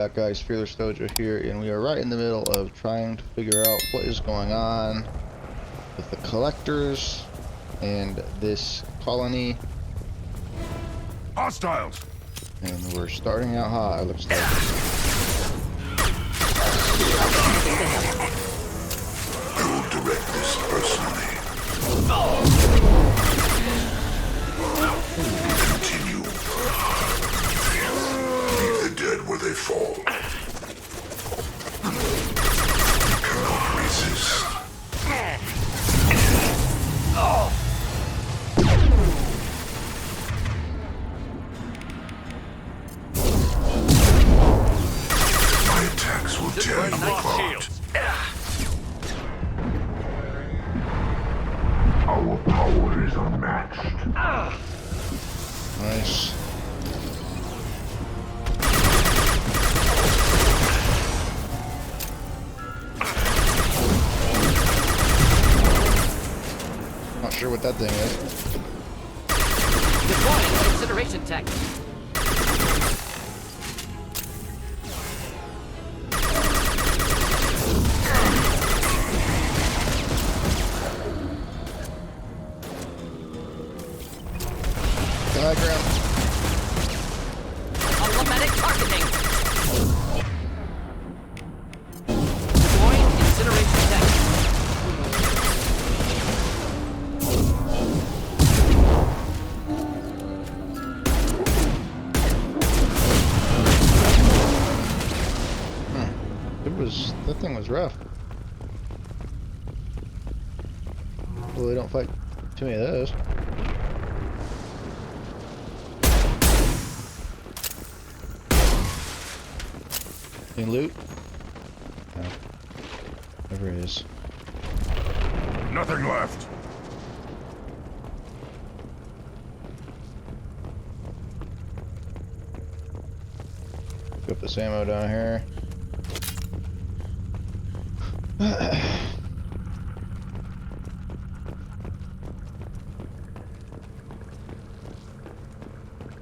Back guys, Fearlessdojo here, and we are right in the middle of trying to figure out what is going on with the collectors and this colony. Hostiles! And we're starting out high, looks like. I will direct this personally. Continue. Leave the dead where they fall. You cannot resist. My attacks will tear you apart. Our power is unmatched. Nice. Not sure what that thing is. Deploying consideration tech. Diagram. Automatic targeting. Deploying incineration tech. That thing was rough. Well, they don't fight too many of those. Any loot? No. Never is. Nothing left. Pick up this ammo down here.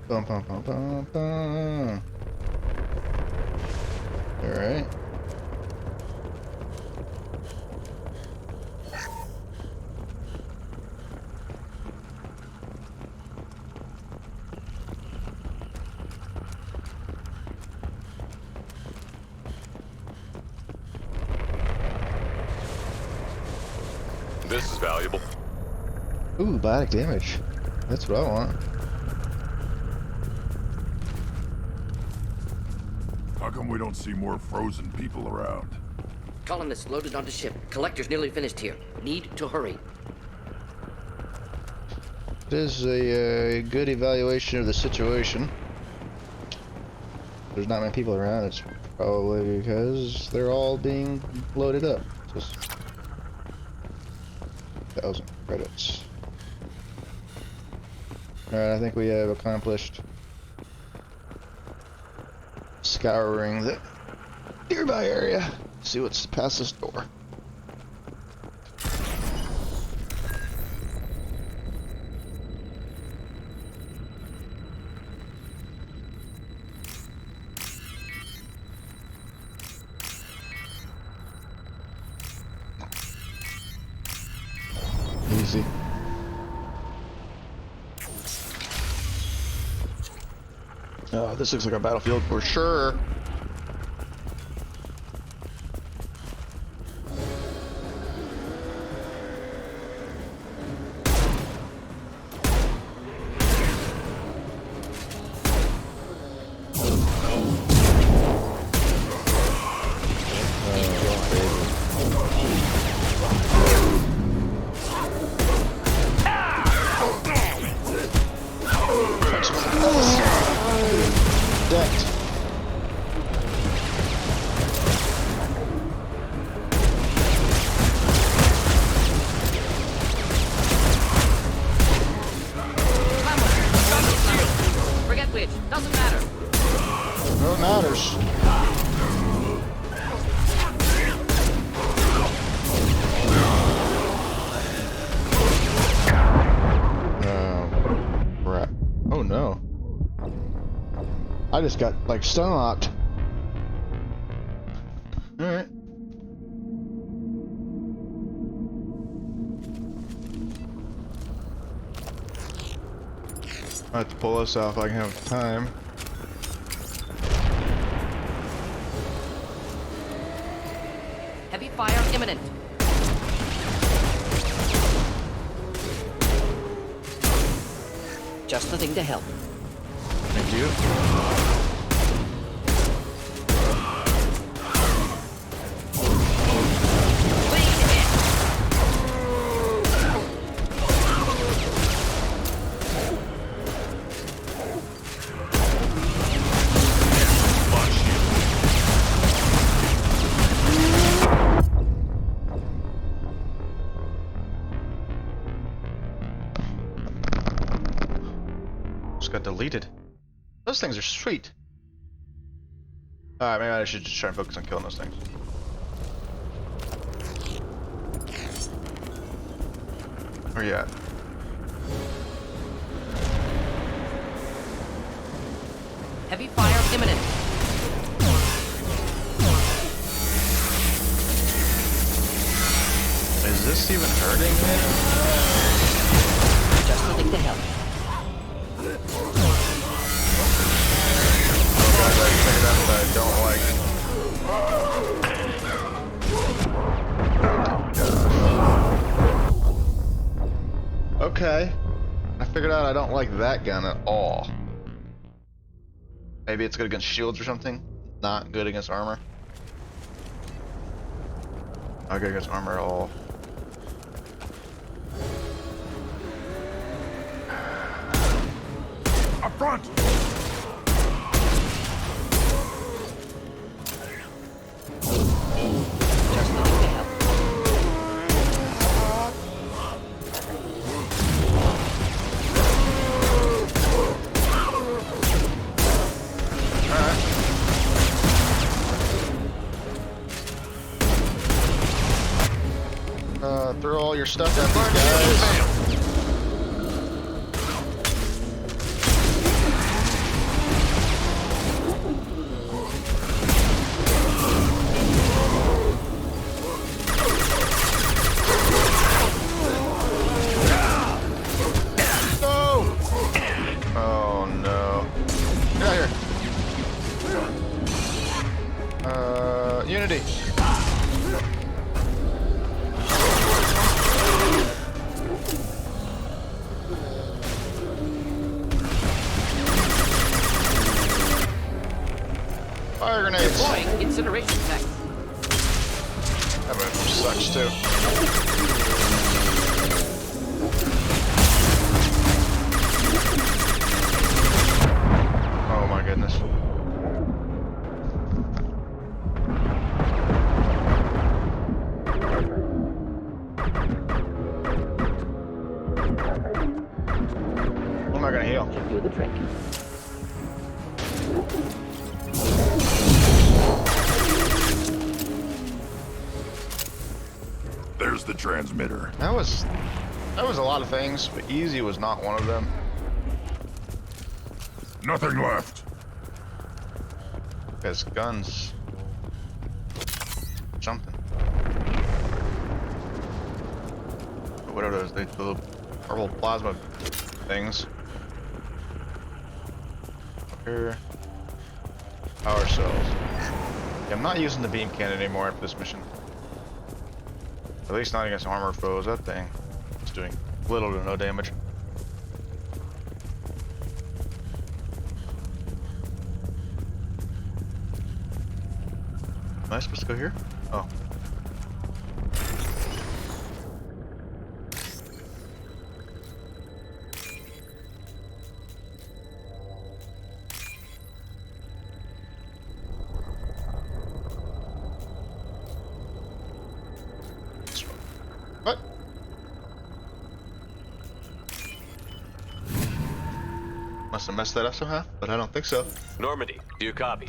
Bum, bum, bum, bum, bum. All right. This is valuable. Ooh, biotic damage. That's what I want. How come we don't see more frozen people around? Colonists loaded onto ship. Collector's nearly finished here. Need to hurry. It is a good evaluation of the situation. There's not many people around. It's probably because they're all being loaded up. Just 1,000 credits. Alright, I think we have accomplished scouring the nearby area. See what's past this door. Easy. Oh, this looks like a battlefield for sure. Decked. Forget which. Doesn't matter. No, it matters. Crap. Oh no. I just got like stun locked. Alright. I have to pull this off. I can have time. Heavy fire imminent. Just the thing to help. Thank you. Got deleted. Those things are sweet. Alright, maybe I should just try and focus on killing those things. Where you at? Heavy fire imminent. Is this even hurting me? Just the thing to help. Guys, I figured out that I don't like. Okay. I figured out I don't like that gun at all. Maybe it's good against shields or something. Not good against armor. Not good against armor at all. Up front! Just the thing to help. Throw all your stuff at these guys. Unity. Fire grenades. Deploying incineration tank. That move sucks too. Oh my goodness. What am I gonna heal? Should do the trick. There's the transmitter. That was a lot of things, but easy was not one of them. Nothing left. Because guns. Something. What are those? The little purple plasma things. Here. Power cells. Yeah, I'm not using the beam cannon anymore after this mission. At least not against armor foes. That thing is doing little to no damage. Am I supposed to go here? Oh. What? Must have messed that up somehow, but I don't think so. Normandy, do you copy?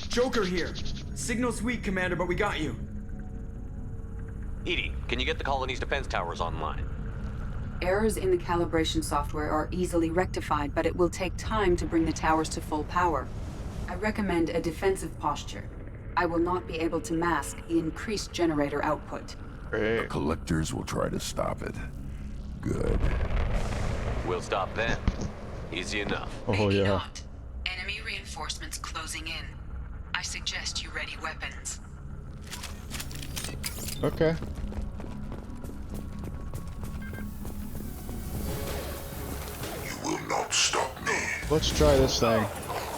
Joker here. Signal's weak, Commander, but we got you. Edie, can you get the colony's defense towers online? Errors in the calibration software are easily rectified, but it will take time to bring the towers to full power. I recommend a defensive posture. I will not be able to mask the increased generator output. Great. Collectors will try to stop it. Good. We'll stop them. Easy enough. Oh Maybe yeah. not. Enemy reinforcements closing in. I suggest you ready weapons. Okay. You will not stop me. Let's try this thing.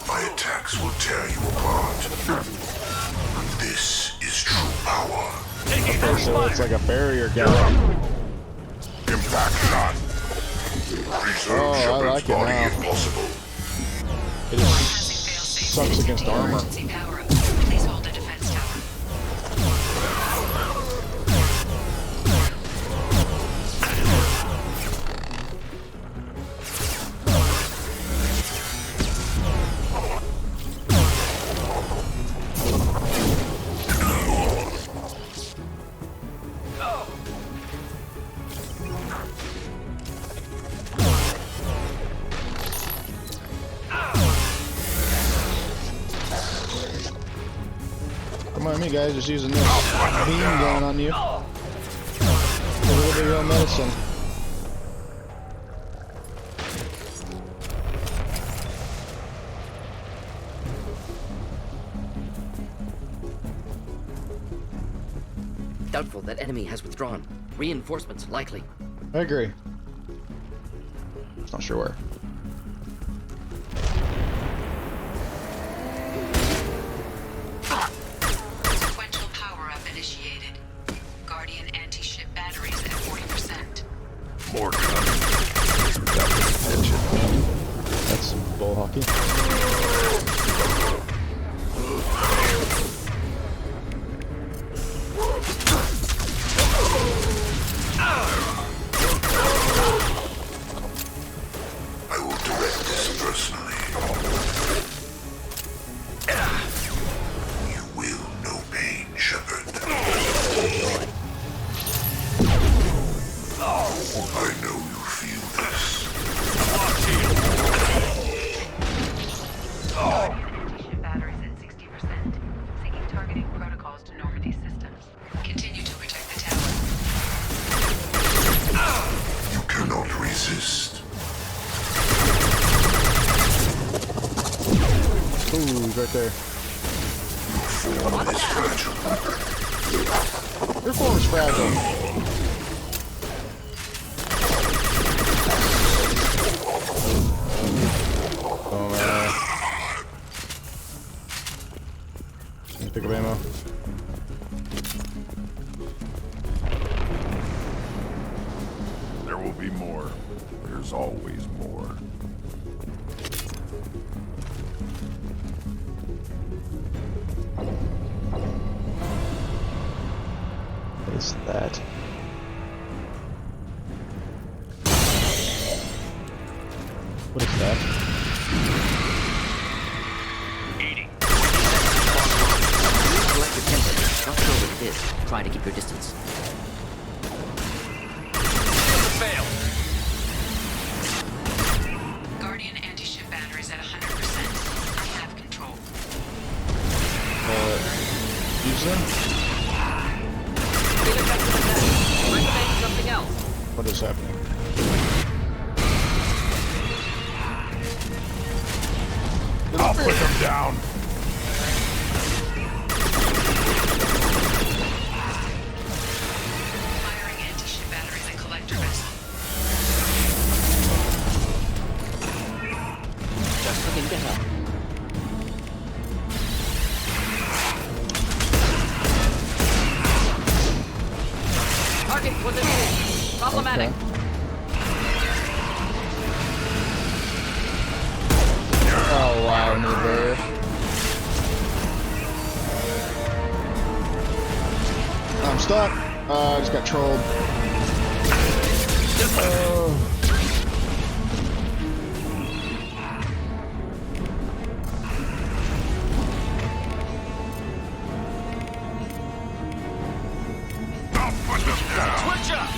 My attacks will tear you apart. This is true power. Okay, so it's like a barrier gun. Impact shot. Preserve Oh, I Shepherd's like it body now. if possible. It just sucks against armor. Emergency power up. Please hold a defense tower. Come on, me guys, just using this beam gun on you. A little bit of real medicine. Doubtful that enemy has withdrawn. Reinforcements likely. I agree. Not sure where. Sequential power-up initiated. Guardian anti-ship batteries at 40%. More coming. Attention. That's bull hockey. I will direct this personally. You will know pain, Shepherd. I know you feel this. Anti-ship batteries at 60%. Syncing targeting protocols to Normandy systems. Continue to protect the tower. You cannot resist. Ooh, he's right there. Form is fragile. Your form is fragile. Oh man. Let me pick up ammo. There will be more. There's always more. What is that? What is that? Collector template. Not sure what it is. Try to keep your distance. Guardian anti-ship batteries at 100%. I have control. Use them? Something else. What is happening? I'll put them down. Firing anti-ship batteries at collector vessel. Just looking to help. Target position. Problematic. Okay. Oh wow, new barrier. I'm stuck. I just got trolled. Oh. I'll put them down. Switch up!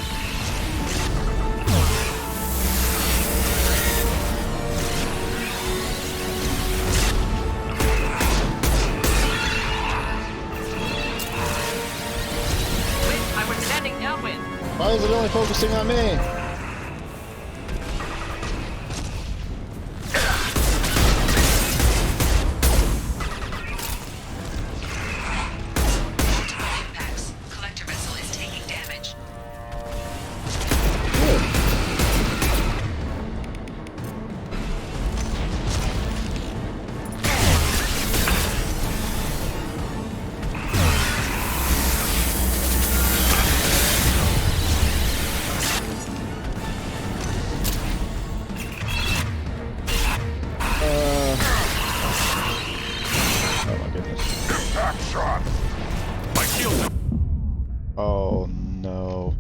Why is it only focusing on me? Impacts. Collector vessel is taking damage. Oh my goodness. Impact shot! My shield. Oh no.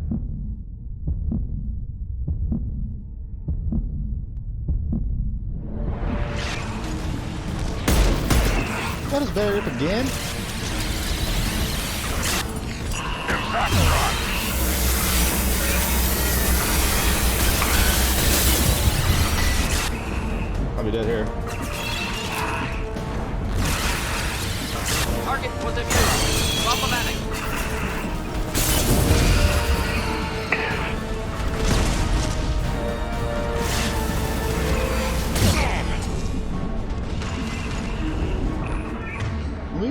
That is buried up again? Impact shot! I'll be dead here. Target was a view. Problematic. Can we,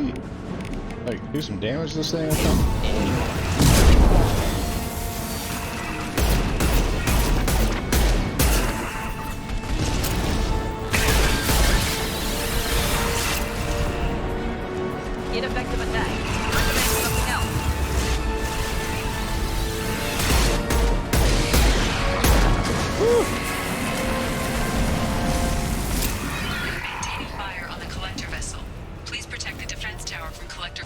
like, do some damage to this thing or something? Ineffective attack. Recommend something else. Maintaining fire on the collector vessel. Please protect the defense tower from collector.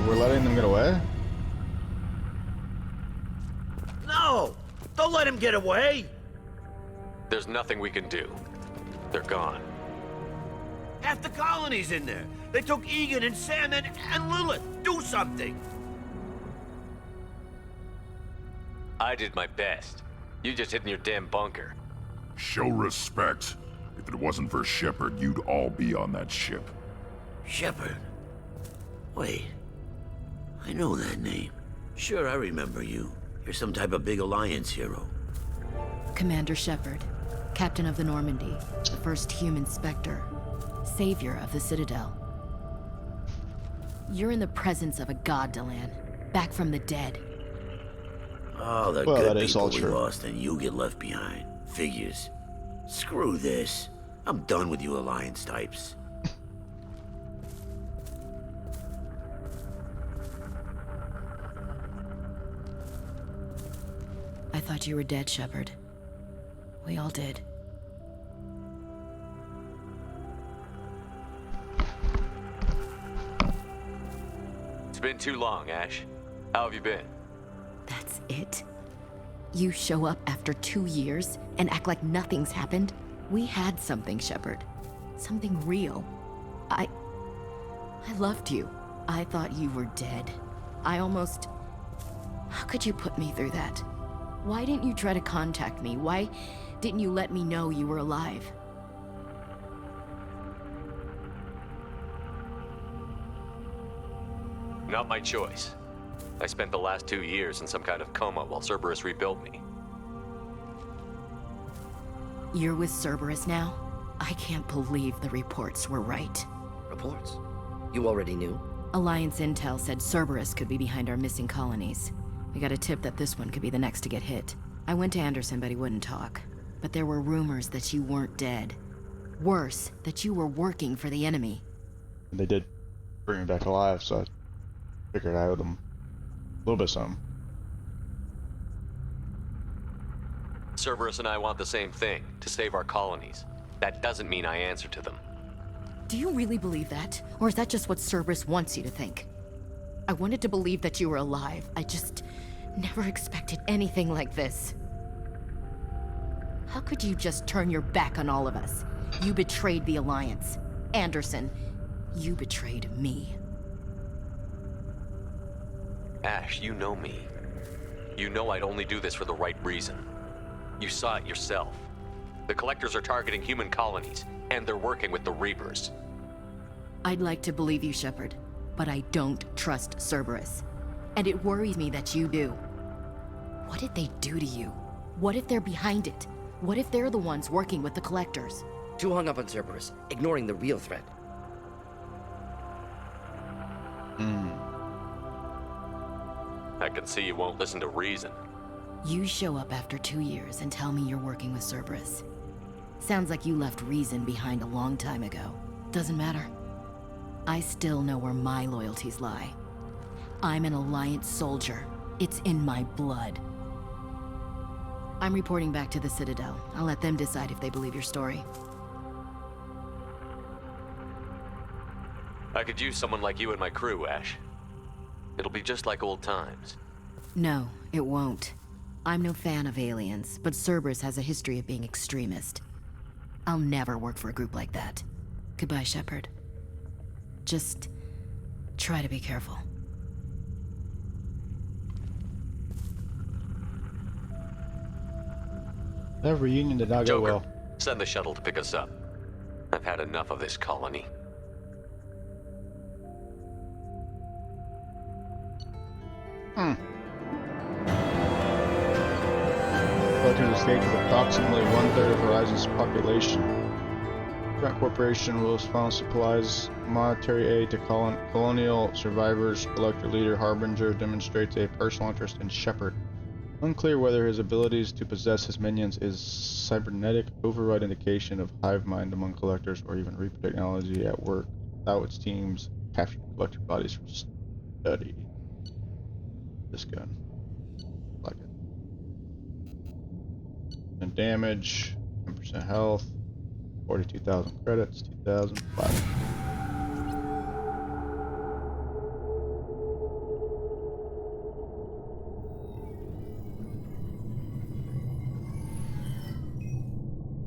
We're letting them get away? No! Don't let him get away! There's nothing we can do. They're gone. Half the colony's in there. They took Egan and Sam and Lilith. Do something! I did my best. You just hid in your damn bunker. Show respect. If it wasn't for Shephard, you'd all be on that ship. Shephard. Wait. I know that name. Sure, I remember you. You're some type of big Alliance hero. Commander Shephard, captain of the Normandy, the first human Spectre, savior of the Citadel. You're in the presence of a god, Delan, back from the dead. All the Well, good that is all people we true. lost and you get left behind. Figures. Screw this. I'm done with you Alliance types. I thought you were dead, Shephard. We all did. It's been too long, Ash. How have you been? That's it? You show up after 2 years and act like nothing's happened? We had something, Shephard. Something real. I loved you. I thought you were dead. I almost... How could you put me through that? Why didn't you try to contact me? Why didn't you let me know you were alive? Not my choice. I spent the last 2 years in some kind of coma while Cerberus rebuilt me. You're with Cerberus now? I can't believe the reports were right. Reports? You already knew? Alliance intel said Cerberus could be behind our missing colonies. We got a tip that this one could be the next to get hit. I went to Anderson, but he wouldn't talk. But there were rumors that you weren't dead. Worse, that you were working for the enemy. They did bring me back alive, so I figured I owed them a little bit of something. Cerberus and I want the same thing, to save our colonies. That doesn't mean I answer to them. Do you really believe that? Or is that just what Cerberus wants you to think? I wanted to believe that you were alive. I just never expected anything like this. How could you just turn your back on all of us? You betrayed the Alliance. Anderson, you betrayed me. Ash, you know me. You know I'd only do this for the right reason. You saw it yourself. The Collectors are targeting human colonies, and they're working with the Reapers. I'd like to believe you, Shephard, but I don't trust Cerberus. And it worries me that you do. What did they do to you? What if they're behind it? What if they're the ones working with the Collectors? Too hung up on Cerberus, ignoring the real threat. I can see you won't listen to reason. You show up after 2 years and tell me you're working with Cerberus. Sounds like you left reason behind a long time ago. Doesn't matter. I still know where my loyalties lie. I'm an Alliance soldier. It's in my blood. I'm reporting back to the Citadel. I'll let them decide if they believe your story. I could use someone like you in my crew, Ash. It'll be just like old times. No, it won't. I'm no fan of aliens, but Cerberus has a history of being extremist. I'll never work for a group like that. Goodbye, Shephard. Just try to be careful. That reunion did not go Joker, well. send the shuttle to pick us up. I've had enough of this colony. Collectors estate is approximately 1/3 of Horizon's population. Grant Corporation will fund supplies monetary aid to colonial survivors. Collector leader Harbinger demonstrates a personal interest in Shephard. Unclear whether his abilities to possess his minions is cybernetic override indication of hive mind among collectors or even Reaper technology at work. Without its teams capture collector bodies for study. This gun. Like it. And damage, 10% health, 42,000 credits, 2,005.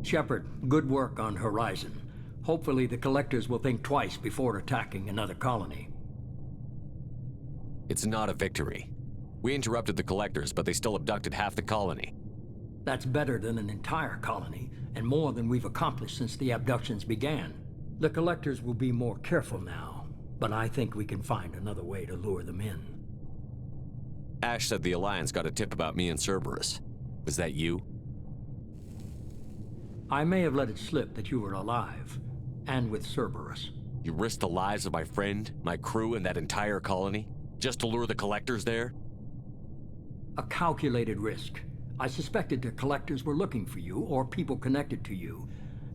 Shephard, good work on Horizon. Hopefully the Collectors will think twice before attacking another colony. It's not a victory. We interrupted the Collectors, but they still abducted half the colony. That's better than an entire colony, and more than we've accomplished since the abductions began. The Collectors will be more careful now, but I think we can find another way to lure them in. Ash said the Alliance got a tip about me and Cerberus. Was that you? I may have let it slip that you were alive, and with Cerberus. You risked the lives of my friend, my crew, and that entire colony? Just to lure the Collectors there? A calculated risk. I suspected the Collectors were looking for you, or people connected to you.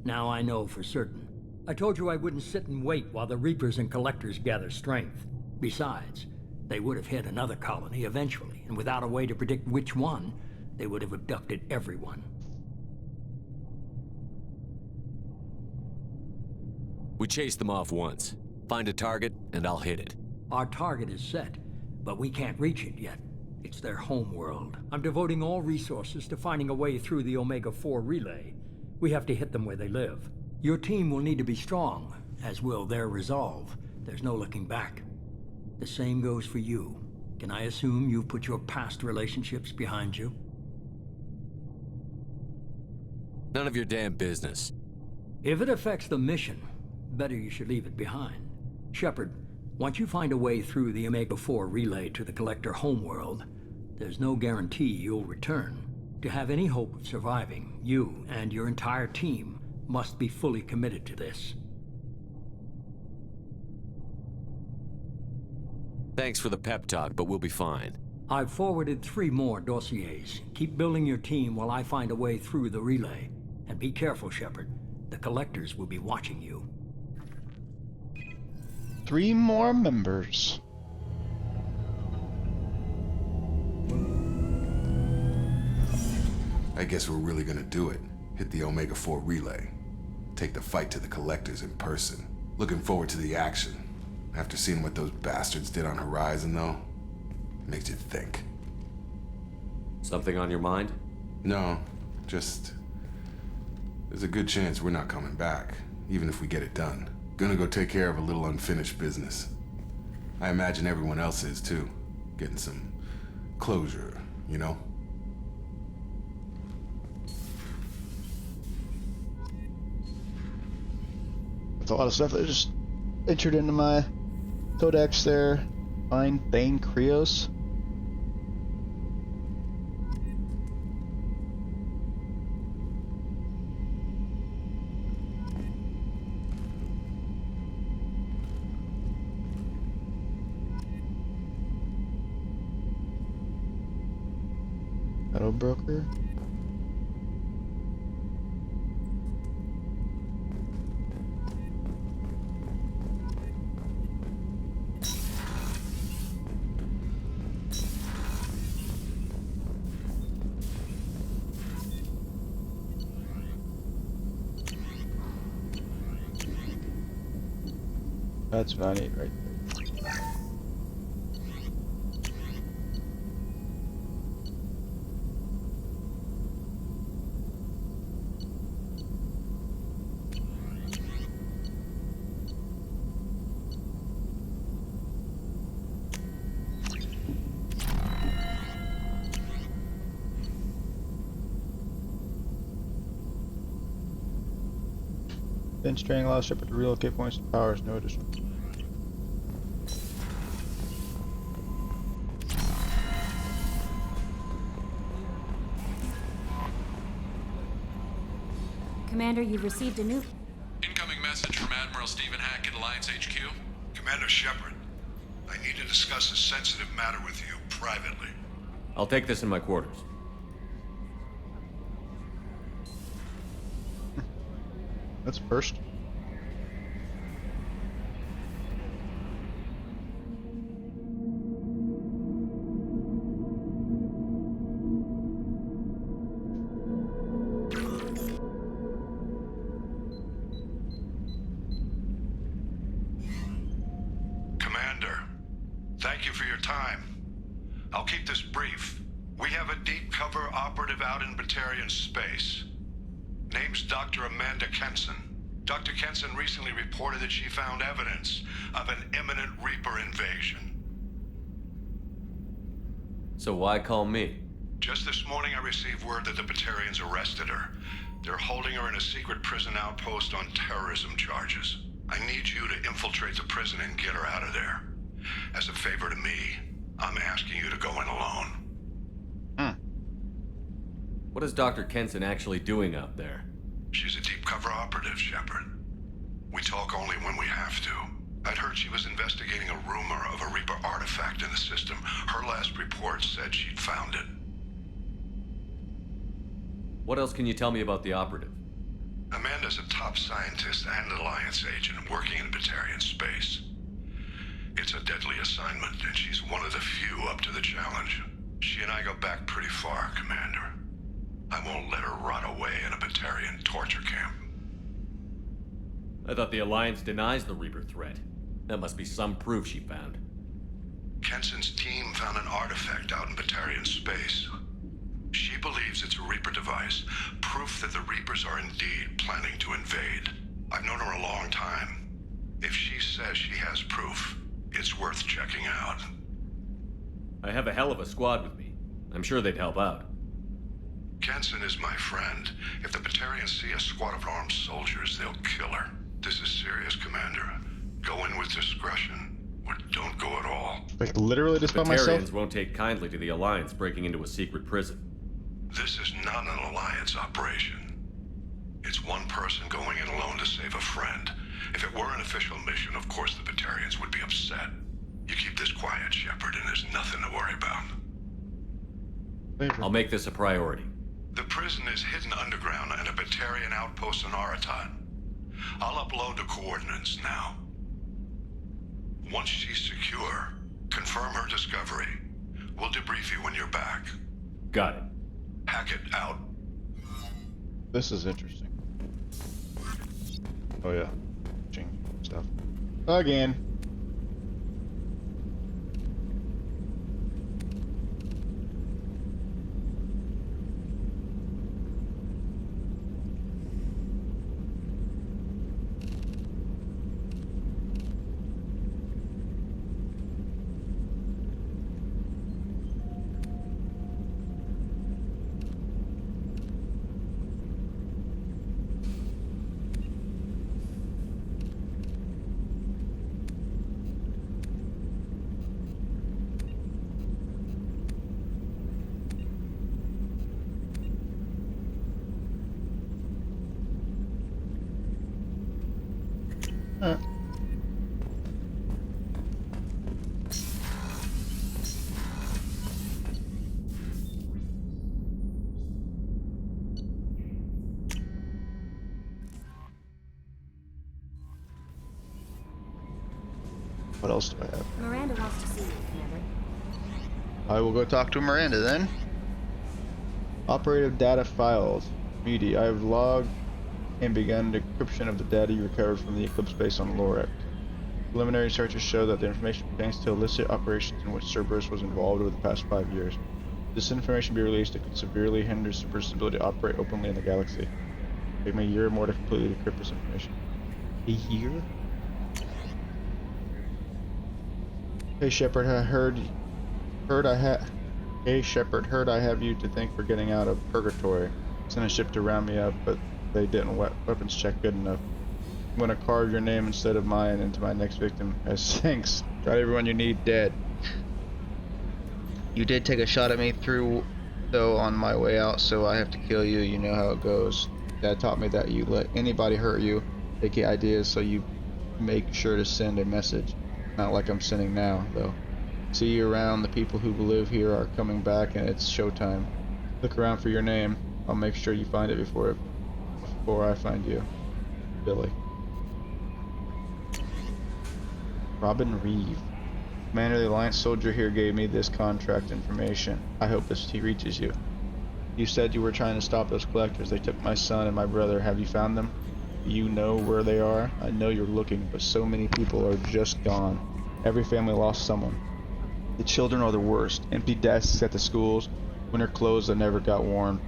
Now I know for certain. I told you I wouldn't sit and wait while the Reapers and Collectors gather strength. Besides, they would have hit another colony eventually, and without a way to predict which one, they would have abducted everyone. We chased them off once. Find a target, and I'll hit it. Our target is set, but we can't reach it yet. It's their home world. I'm devoting all resources to finding a way through the Omega-4 relay. We have to hit them where they live. Your team will need to be strong, as will their resolve. There's no looking back. The same goes for you. Can I assume you've put your past relationships behind you? None of your damn business. If it affects the mission, better you should leave it behind. Shephard, once you find a way through the Omega-4 relay to the Collector homeworld, there's no guarantee you'll return. To have any hope of surviving, you and your entire team must be fully committed to this. Thanks for the pep talk, but we'll be fine. I've forwarded 3 more dossiers. Keep building your team while I find a way through the relay. And be careful, Shephard. The Collectors will be watching you. 3 more members. I guess we're really gonna do it. Hit the Omega-4 relay. Take the fight to the Collectors in person. Looking forward to the action. After seeing what those bastards did on Horizon, though, makes you think. Something on your mind? No, just... there's a good chance we're not coming back, even if we get it done. Gonna go take care of a little unfinished business. I imagine everyone else is, too. Getting some closure you know? That's a lot of stuff that just entered into my codex there. Find Thane Krios. Metal broker. That's what I need right there. Then string allows Shepherd to relocate points and powers, no additional. Commander, you've received a new... Incoming message from Admiral Stephen Hackett, Alliance HQ. Commander Shephard, I need to discuss a sensitive matter with you privately. I'll take this in my quarters. That's first. Commander, thank you for your time. I'll keep this brief. We have a deep cover operative out in Batarian space. Name's Dr. Amanda Kenson. Dr. Kenson recently reported that she found evidence of an imminent Reaper invasion. So why call me? Just this morning I received word that the Batarians arrested her. They're holding her in a secret prison outpost on terrorism charges. I need you to infiltrate the prison and get her out of there. As a favor to me, I'm asking you to go in alone. What is Dr. Kenson actually doing out there? She's a deep cover operative, Shepherd. We talk only when we have to. I'd heard she was investigating a rumor of a Reaper artifact in the system. Her last report said she'd found it. What else can you tell me about the operative? Amanda's a top scientist and Alliance agent working in Batarian space. It's a deadly assignment, and she's one of the few up to the challenge. She and I go back pretty far, Commander. I won't let her rot away in a Batarian torture camp. I thought the Alliance denies the Reaper threat. That must be some proof she found. Kenson's team found an artifact out in Batarian space. She believes it's a Reaper device, proof that the Reapers are indeed planning to invade. I've known her a long time. If she says she has proof, it's worth checking out. I have a hell of a squad with me. I'm sure they'd help out. Kenson is my friend. If the Batarians see a squad of armed soldiers, they'll kill her. This is serious, Commander. Go in with discretion, or don't go at all. Like, literally just by Batarians myself? won't take kindly to the Alliance breaking into a secret prison. This is not an Alliance operation. It's one person going in alone to save a friend. If it were an official mission, of course the Batarians would be upset. You keep this quiet, Shepherd, and there's nothing to worry about. I'll make this a priority. The prison is hidden underground in a Batarian outpost in Aratat. I'll upload the coordinates now. Once she's secure, confirm her discovery. We'll debrief you when you're back. Got it. Hackett out. This is interesting. Oh yeah. Stuff. Again. What else do I have? Miranda wants to see you, Commander. I will go talk to Miranda then. Operative data files. Media. I have logged and begun decryption of the data you recovered from the Eclipse base on Lorek. Preliminary searches show that the information pertains to illicit operations in which Cerberus was involved over the past 5 years. If this information be released, it could severely hinder Cerberus' ability to operate openly in the galaxy. Take me a year or more to completely decrypt this information. A year? Hey Shepherd, Hey Shepherd, heard I have you to thank for getting out of purgatory. Sent a ship to round me up, but they didn't weapons check good enough. I'm gonna carve your name instead of mine into my next victim as thanks. Got everyone you need dead. You did take a shot at me though on my way out, so I have to kill you. You know how it goes. Dad taught me that you let anybody hurt you. They get ideas, so you make sure to send a message. Not like I'm sending now, though. See you around. The people who live here are coming back, and it's showtime. Look around for your name. I'll make sure you find it before I find you. Billy. Robin Reeve. Commander, the Alliance soldier here gave me this contract information. I hope this reaches you. You said you were trying to stop those collectors. They took my son and my brother. Have you found them? You know where they are? I know you're looking, but so many people are just gone. Every family lost someone. The children are the worst. Empty desks at the schools, winter clothes that never got worn.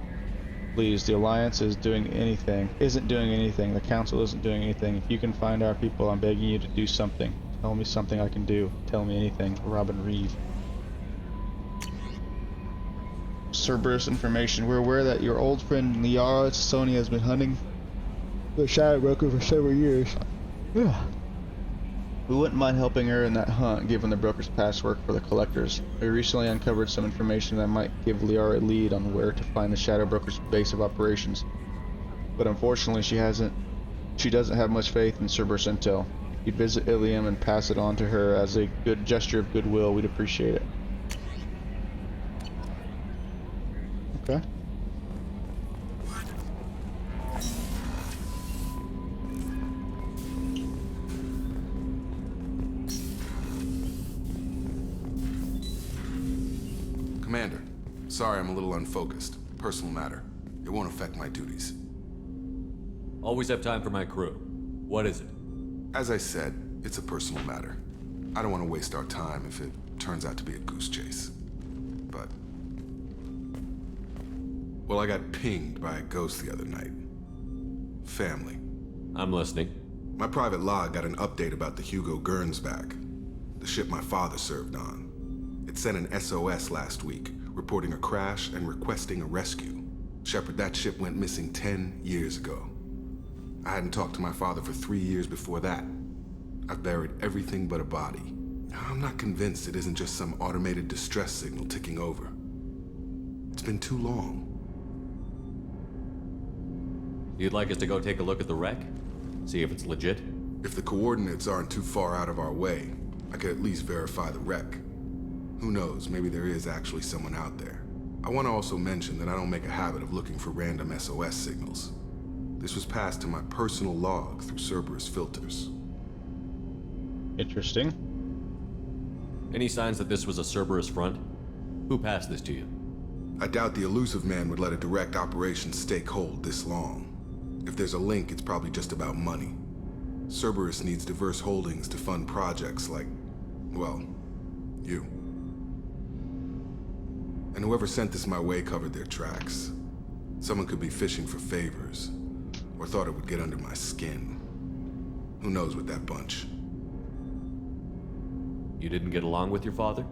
Please, the Alliance isn't doing anything. The Council isn't doing anything. If you can find our people, I'm begging you to do something. Tell me something I can do. Tell me anything. Robin Reeve. Cerberus information. We're aware that your old friend Liara Sony has been hunting the Shadow Broker for several years. We wouldn't mind helping her in that hunt, given the broker's past work for the collectors. We recently uncovered some information that might give Liara a lead on where to find the Shadow Broker's base of operations. But unfortunately, she doesn't have much faith in Cerberus intel. If you'd visit Ilium and pass it on to her as a good gesture of goodwill, we'd appreciate it. Okay. Commander, sorry I'm a little unfocused. Personal matter. It won't affect my duties. Always have time for my crew. What is it? As I said, it's a personal matter. I don't want to waste our time if it turns out to be a goose chase. But... well, I got pinged by a ghost the other night. Family. I'm listening. My private log got an update about the Hugo Gernsback, the ship my father served on. It sent an SOS last week, reporting a crash and requesting a rescue. Shephard, that ship went missing 10 years ago. I hadn't talked to my father for 3 years before that. I've buried everything but a body. I'm not convinced it isn't just some automated distress signal ticking over. It's been too long. You'd like us to go take a look at the wreck? See if it's legit? If the coordinates aren't too far out of our way, I could at least verify the wreck. Who knows, maybe there is actually someone out there. I want to also mention that I don't make a habit of looking for random SOS signals. This was passed to my personal log through Cerberus filters. Interesting. Any signs that this was a Cerberus front? Who passed this to you? I doubt the elusive man would let a direct operations stake hold this long. If there's a link, it's probably just about money. Cerberus needs diverse holdings to fund projects like, well, you. And whoever sent this my way covered their tracks. Someone could be fishing for favors, or thought it would get under my skin. Who knows with that bunch? You didn't get along with your father?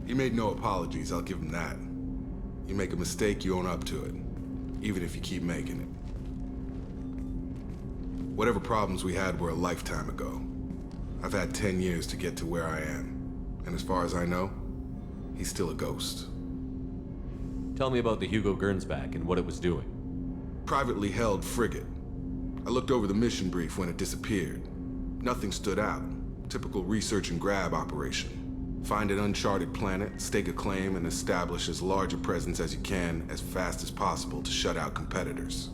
He made no apologies, I'll give him that. You make a mistake, you own up to it. Even if you keep making it. Whatever problems we had were a lifetime ago. I've had 10 years to get to where I am. And as far as I know, he's still a ghost. Tell me about the Hugo Gernsback and what it was doing. Privately held frigate. I looked over the mission brief when it disappeared. Nothing stood out. Typical research and grab operation. Find an uncharted planet, stake a claim, and establish as large a presence as you can as fast as possible to shut out competitors.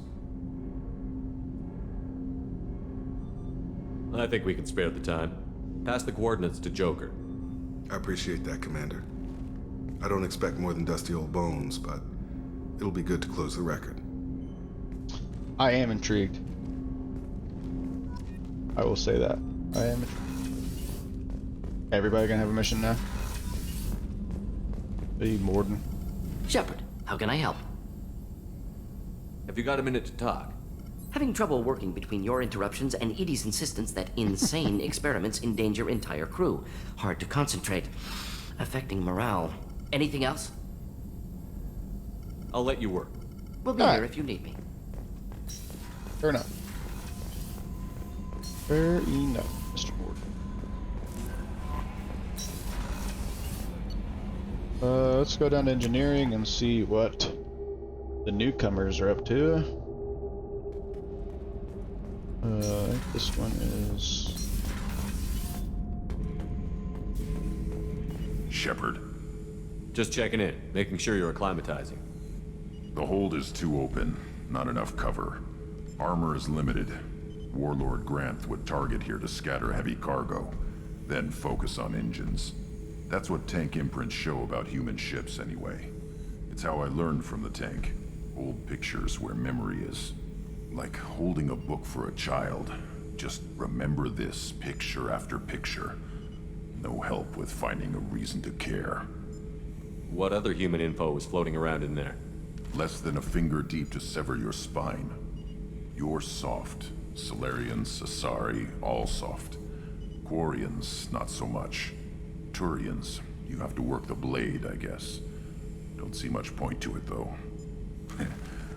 I think we can spare the time. Pass the coordinates to Joker. I appreciate that, Commander. I don't expect more than dusty old bones, but it'll be good to close the record. I am intrigued. I will say that. I am intrigued. Everybody gonna have a mission now? Hey, Morden. Shephard, how can I help? Have you got a minute to talk? Having trouble working between your interruptions and Edie's insistence that insane experiments endanger entire crew. Hard to concentrate. Affecting morale. Anything else? I'll let you work. We'll be All here right. if you need me. Fair enough. Fair enough, Mr. Morden. Let's go down to engineering and see what the newcomers are up to. I think this one is... Shephard. Just checking in, making sure you're acclimatizing. The hold is too open. Not enough cover. Armor is limited. Warlord Granth would target here to scatter heavy cargo, then focus on engines. That's what tank imprints show about human ships anyway. It's how I learned from the tank. Old pictures where memory is. Like holding a book for a child. Just remember this, picture after picture. No help with finding a reason to care. What other human info was floating around in there? Less than a finger deep to sever your spine. You're soft. Solarians, Asari, all soft. Quarians, not so much. Turians, you have to work the blade, I guess. Don't see much point to it, though.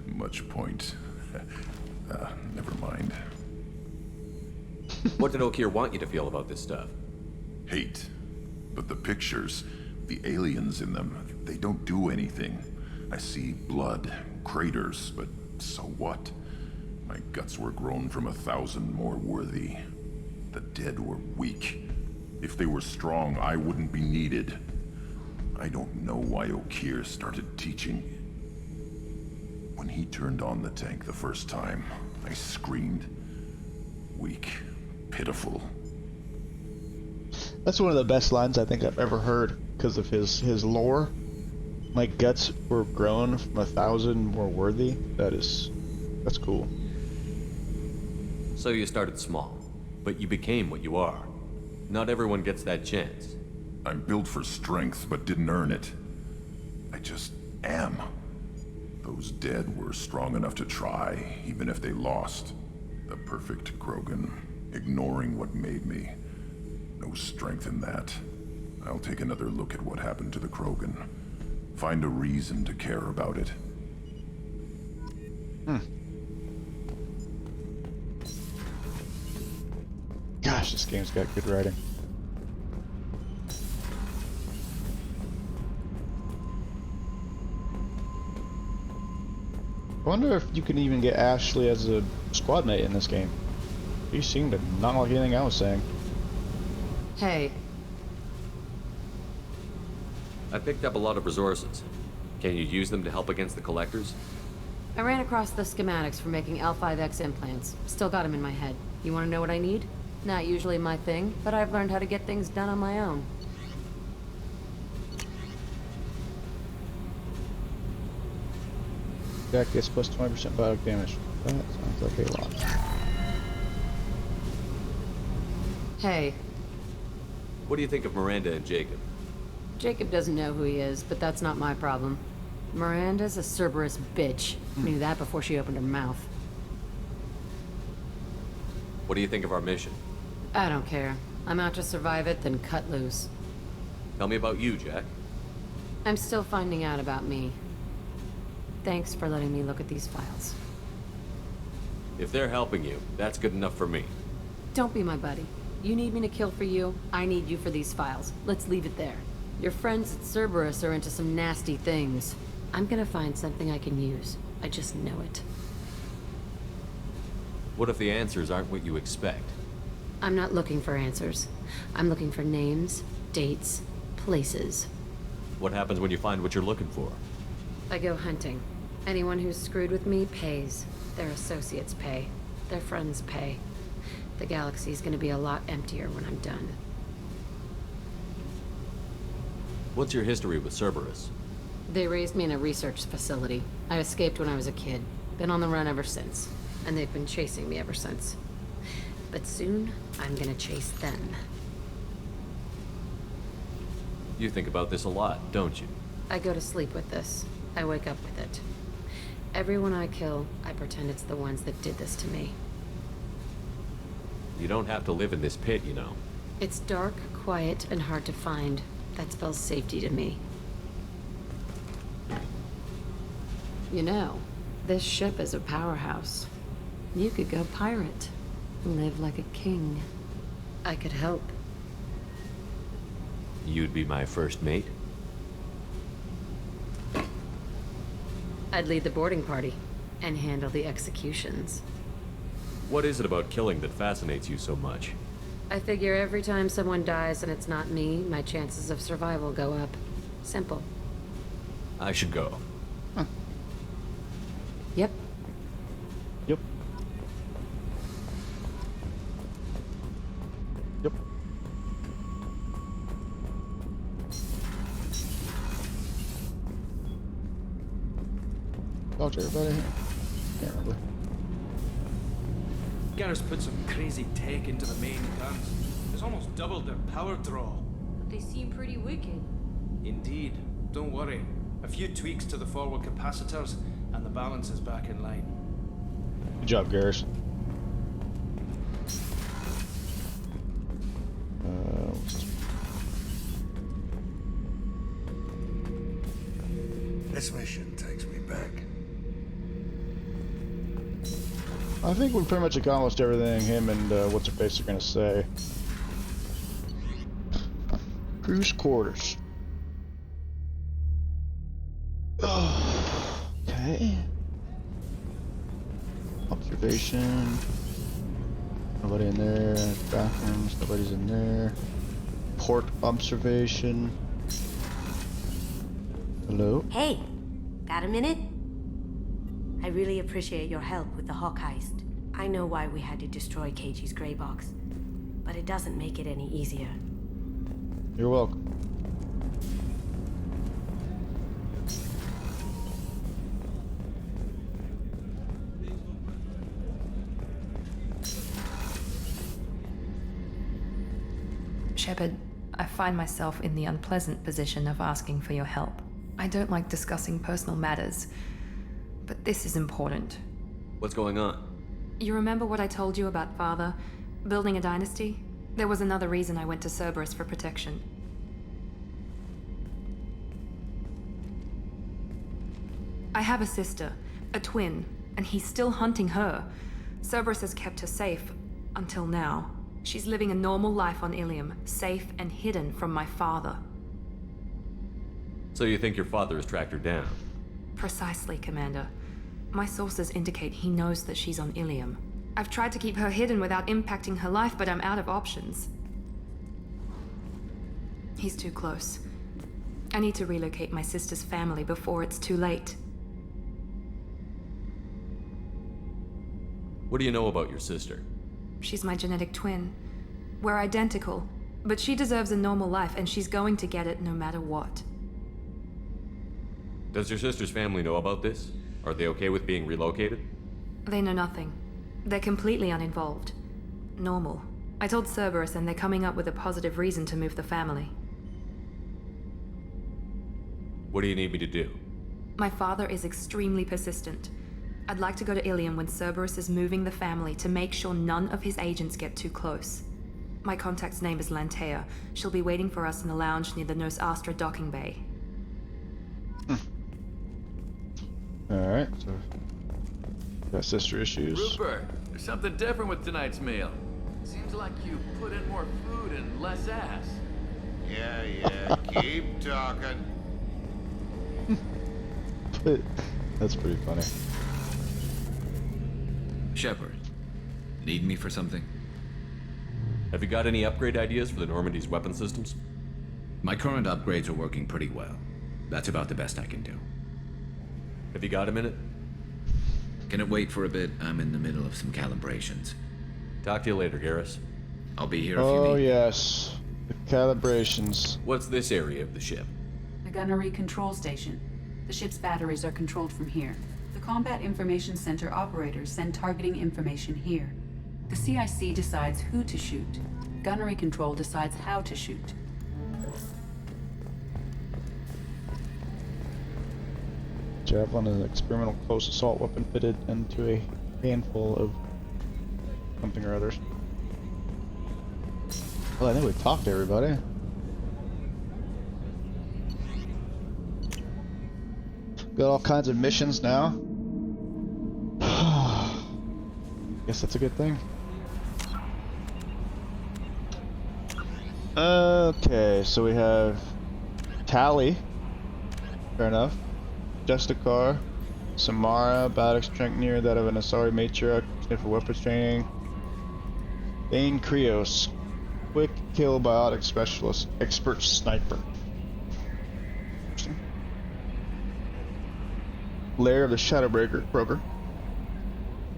Much point. Never mind. What did Okir want you to feel about this stuff? Hate. But the pictures, the aliens in them, they don't do anything. I see blood, craters, but so what? My guts were grown from 1,000 more worthy. The dead were weak. If they were strong, I wouldn't be needed. I don't know why Okir started teaching. When he turned on the tank the first time, I screamed. Weak, pitiful. That's one of the best lines I think I've ever heard because of his lore. My guts were grown from 1,000 more worthy. That's cool. So you started small, but you became what you are. Not everyone gets that chance. I'm built for strength, but didn't earn it. I just am. Those dead were strong enough to try, even if they lost. The perfect Krogan, ignoring what made me. No strength in that. I'll take another look at what happened to the Krogan. Find a reason to care about it. Gosh, this game's got good writing. I wonder if you can even get Ashley as a squad mate in this game. You seem to not like anything I was saying. Hey. I picked up a lot of resources. Can you use them to help against the collectors? I ran across the schematics for making L5X implants. Still got them in my head. You want to know what I need? Not usually my thing, but I've learned how to get things done on my own. Jack gets plus 20% biotic damage. That sounds like a lot. Hey. What do you think of Miranda and Jacob? Jacob doesn't know who he is, but that's not my problem. Miranda's a Cerberus bitch. Knew that before she opened her mouth. What do you think of our mission? I don't care. I'm out to survive it, then cut loose. Tell me about you, Jack. I'm still finding out about me. Thanks for letting me look at these files. If they're helping you, that's good enough for me. Don't be my buddy. You need me to kill for you, I need you for these files. Let's leave it there. Your friends at Cerberus are into some nasty things. I'm gonna find something I can use. I just know it. What if the answers aren't what you expect? I'm not looking for answers. I'm looking for names, dates, places. What happens when you find what you're looking for? I go hunting. Anyone who's screwed with me pays. Their associates pay. Their friends pay. The galaxy's gonna be a lot emptier when I'm done. What's your history with Cerberus? They raised me in a research facility. I escaped when I was a kid. Been on the run ever since. And they've been chasing me ever since. But soon, I'm gonna chase them. You think about this a lot, don't you? I go to sleep with this. I wake up with it. Everyone I kill, I pretend it's the ones that did this to me. You don't have to live in this pit, you know. It's dark, quiet, and hard to find. That spells safety to me. You know, this ship is a powerhouse. You could go pirate. Live like a king. I could help. You'd be my first mate? I'd lead the boarding party and handle the executions. What is it about killing that fascinates you so much? I figure every time someone dies and it's not me, my chances of survival go up. Simple. I should go. Yep. Yep. Yep. Talk to everybody here. Can't remember. Garrus put some crazy tech into the main guns. It's almost doubled their power draw. They seem pretty wicked. Indeed. Don't worry. A few tweaks to the forward capacitors, and the balance is back in line. Good job, Garrus. This mission takes me back. I think we pretty much accomplished everything him and what's her face are gonna say. Cruise quarters. Oh, okay. Observation. Nobody in there. Bathrooms. Nobody's in there. Port observation. Hello? Hey, got a minute? I really appreciate your help with the Hawk heist. I know why we had to destroy KG's gray box, but it doesn't make it any easier. You're welcome. Shephard, I find myself in the unpleasant position of asking for your help. I don't like discussing personal matters, but this is important. What's going on? You remember what I told you about Father? Building a dynasty? There was another reason I went to Cerberus for protection. I have a sister, a twin, and he's still hunting her. Cerberus has kept her safe, until now. She's living a normal life on Ilium, safe and hidden from my father. So you think your father has tracked her down? Precisely, Commander. My sources indicate he knows that she's on Ilium. I've tried to keep her hidden without impacting her life, but I'm out of options. He's too close. I need to relocate my sister's family before it's too late. What do you know about your sister? She's my genetic twin. We're identical, but she deserves a normal life, and she's going to get it no matter what. Does your sister's family know about this? Are they okay with being relocated? They know nothing. They're completely uninvolved. Normal. I told Cerberus, and they're coming up with a positive reason to move the family. What do you need me to do? My father is extremely persistent. I'd like to go to Ilium when Cerberus is moving the family to make sure none of his agents get too close. My contact's name is Lantea. She'll be waiting for us in the lounge near the Nos Astra docking bay. Alright, so got sister issues. Rupert, there's something different with tonight's meal. Seems like you put in more food and less ass. Yeah, keep talking. That's pretty funny. Shephard, need me for something? Have you got any upgrade ideas for the Normandy's weapon systems? My current upgrades are working pretty well. That's about the best I can do. Have you got a minute? Can it wait for a bit? I'm in the middle of some calibrations. Talk to you later, Garrus. I'll be here if you Oh need. yes, the calibrations. What's this area of the ship? The gunnery control station. The ship's batteries are controlled from here. The Combat Information Center operators send targeting information here. The CIC decides who to shoot. Gunnery control decides how to shoot. Javelin is an experimental close assault weapon fitted into a handful of something or others. Well, I think we've talked to everybody. Got all kinds of missions now. Guess that's a good thing. Okay, so we have Tally. Fair enough. Justicar, Samara, battle strength near that of an Asari matriarch, for weapons training. Bane Krios, quick kill biotic specialist, expert sniper. Lair of the Shadowbreaker broker.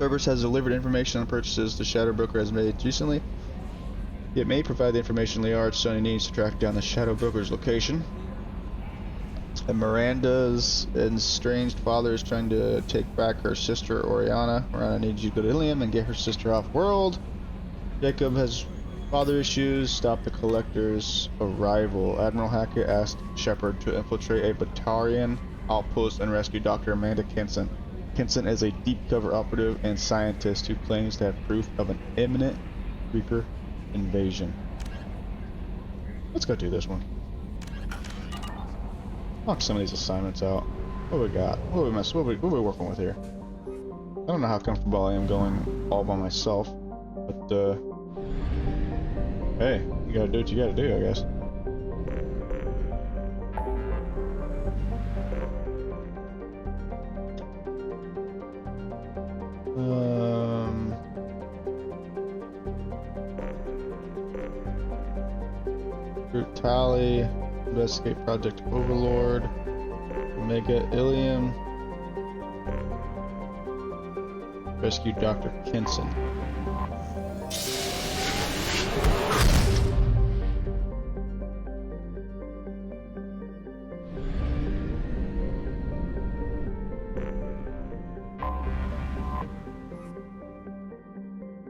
Cerberus has delivered information on purchases the Shadow Broker has made recently. It may provide the information Liard Sony needs to track down the Shadow Broker's location. And Miranda's estranged father is trying to take back her sister Oriana. Miranda needs you to go to Ilium and get her sister off world. Jacob has father issues. Stop the Collector's arrival. Admiral Hackett asked Shephard to infiltrate a Batarian outpost and rescue Dr. Amanda Kinson. Kinson is a deep cover operative and scientist who claims to have proof of an imminent Reaper invasion. Let's go do this one. Knock some of these assignments out. What do we got? What are we working with here? I don't know how comfortable I am going all by myself, but hey, you gotta do what you gotta do, I guess. Group Tally, investigate Project Overlord, Omega Ilium, rescue Dr. Kinson.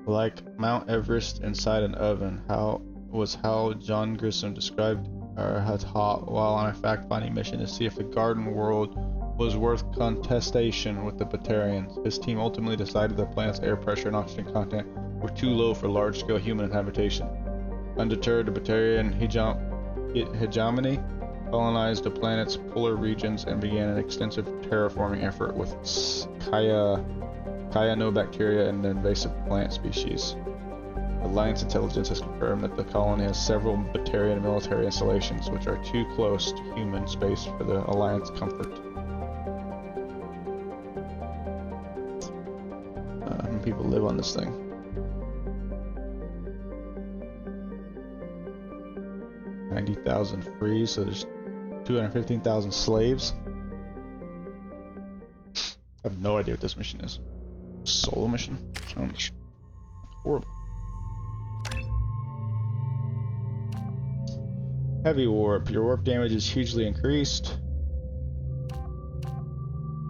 Like Mount Everest inside an oven, how John Grissom described as hot while on a fact-finding mission to see if the garden world was worth contestation with the Batarians. His team ultimately decided the planet's air pressure and oxygen content were too low for large-scale human habitation. Undeterred, the Batarian hegemony colonized the planet's polar regions and began an extensive terraforming effort with cyanobacteria and invasive plant species. Alliance intelligence has confirmed that the colony has several Batarian military installations, which are too close to human space for the Alliance comfort. How many people live on this thing? $90,000 free, so there's 215,000 slaves. I have no idea what this mission is. Solo mission? Sounds horrible. Heavy warp. Your warp damage is hugely increased.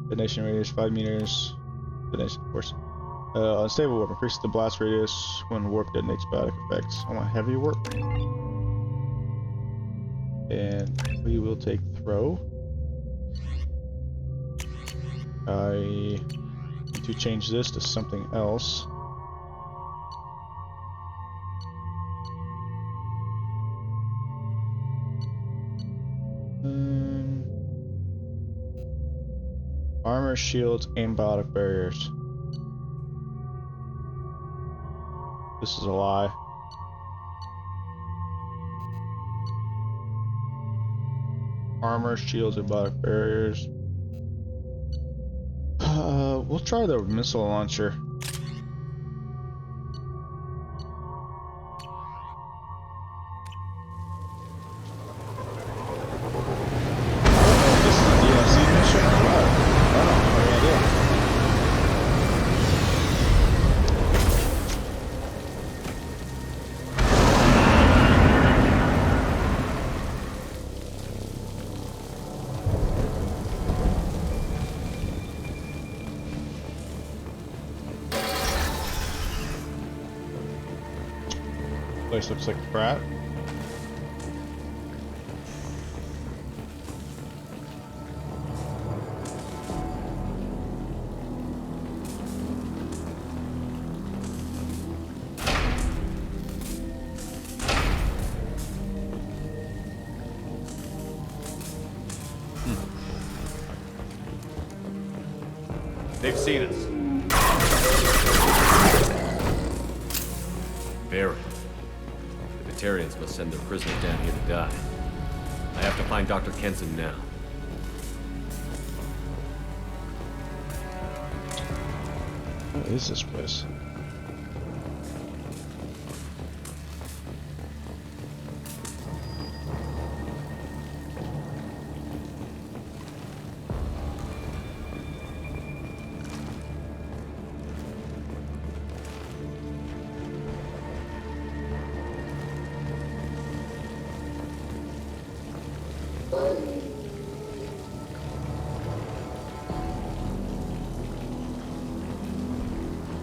Detonation radius 5 meters. Detonation, of course. Unstable warp increases the blast radius when warp detonates biotic effects. I want heavy warp. And we will take throw. I need to change this to something else. Armor, shields, and biotic barriers. This is a lie. Armor, shields, and biotic barriers. We'll try the missile launcher. place looks like crap. They've seen us. Baron. The Batarians must send their prisoners down here to die. I have to find Dr. Kenson now. What is this place?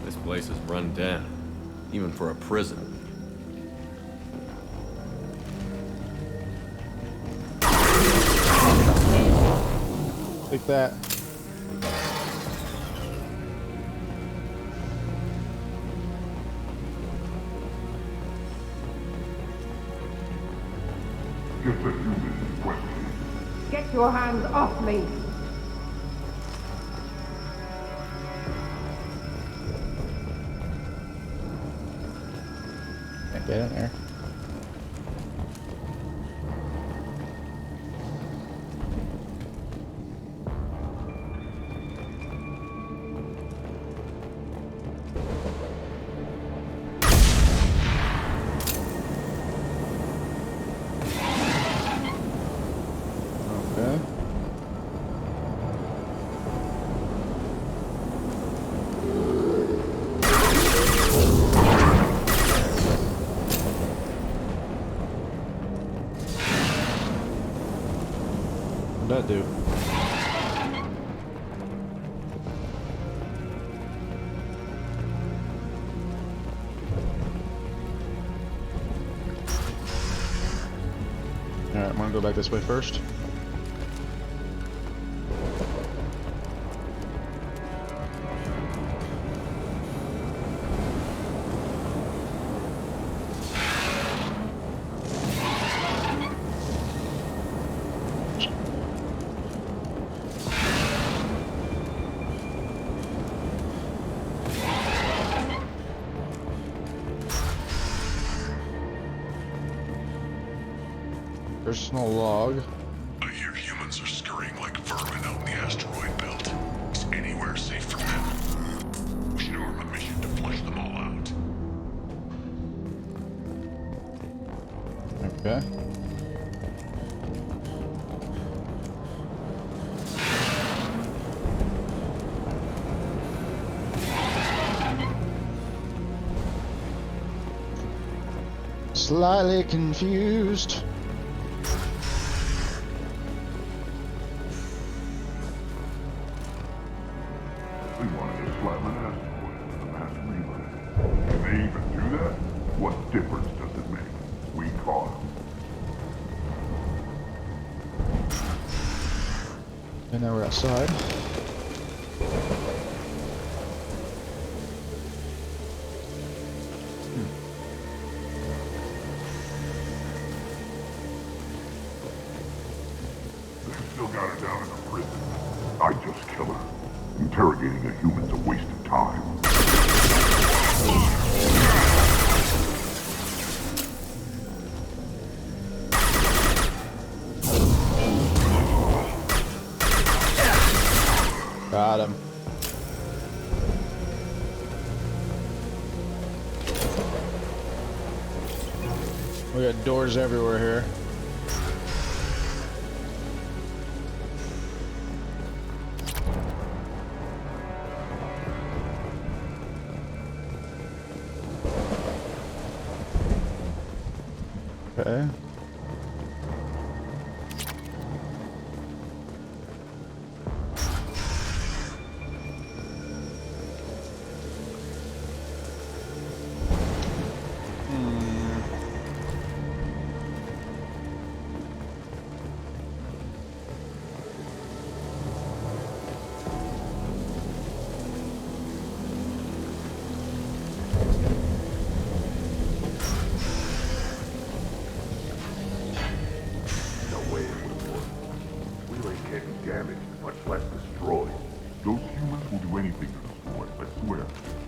This place is run down, even for a prison. Take that. Get the human in question. Get your hands off me! Can't get in there. Okay. What'd that do? Alright, I'm gonna go back this way first. Personal log. I hear humans are scurrying like vermin out in the asteroid belt. Is anywhere safe from them? We should arm a mission to flush them all out. Okay. Slightly confused. They wanted to slam an asteroid with a mass relay. Can they even do that? What difference does it make? We caught them. And now we're outside. They've still got her down in a prison. I just kill her. Interrogating a human's a waste of time. Got him. We got doors everywhere here. Okay.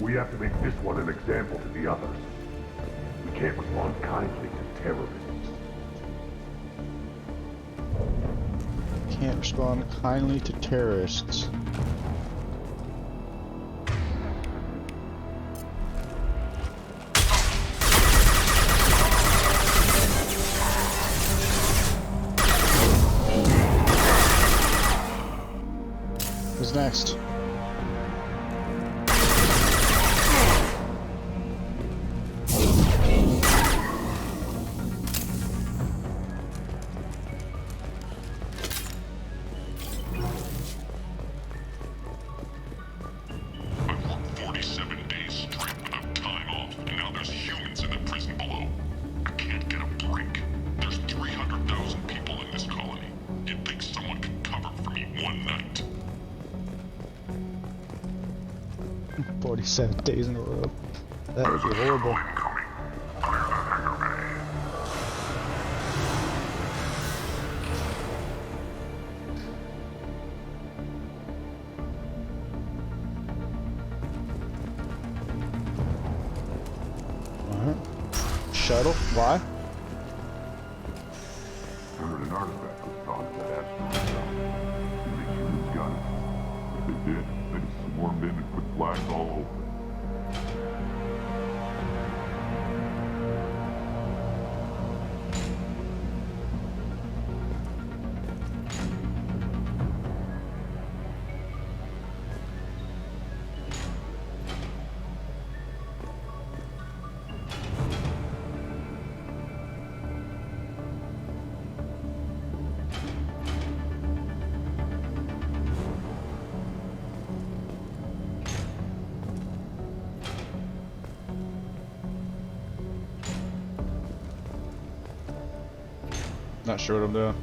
We have to make this one an example to the others. We can't respond kindly to terrorists. Can't respond kindly to terrorists. Who's next? One night. 47 days in a row. That would be horrible. Shuttle? Why? Heard an artifact was found at that asteroid belt. And the humans got it. If they did, they swarmed in and put flags all over it. Not sure what I'm doing.